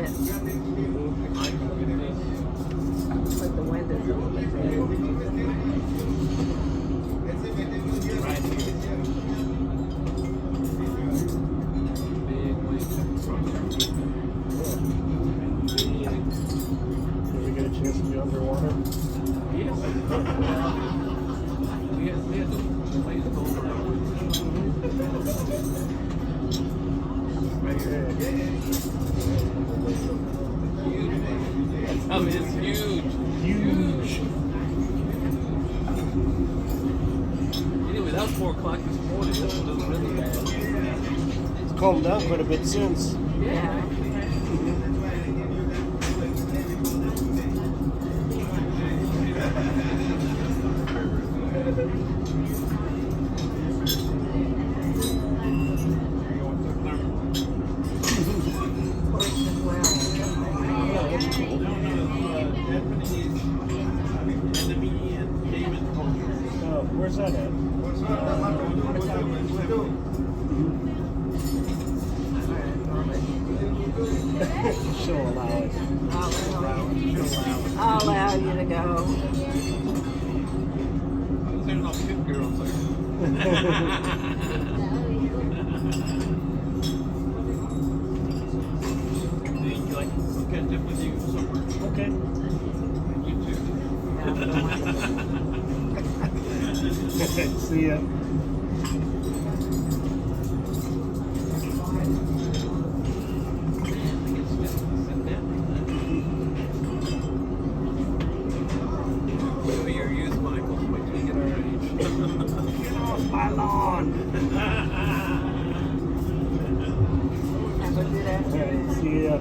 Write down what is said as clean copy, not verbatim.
it. Put the windows open. Did we get a chance to be underwater? Yes. We had the place over there. Right here. Oh, it's huge. Huge. Anyway, that was 4 o'clock this morning. This one was really bad. It's calmed down quite a bit since. Yeah. Where's that at? She'll allow it. I'll allow you to go. There's no cute girls there. Like, I'll catch up with you somewhere. Okay. You too. See ya. Maybe your youth, Michael, when you get our age. Get off my lawn. Have a good afternoon. See ya.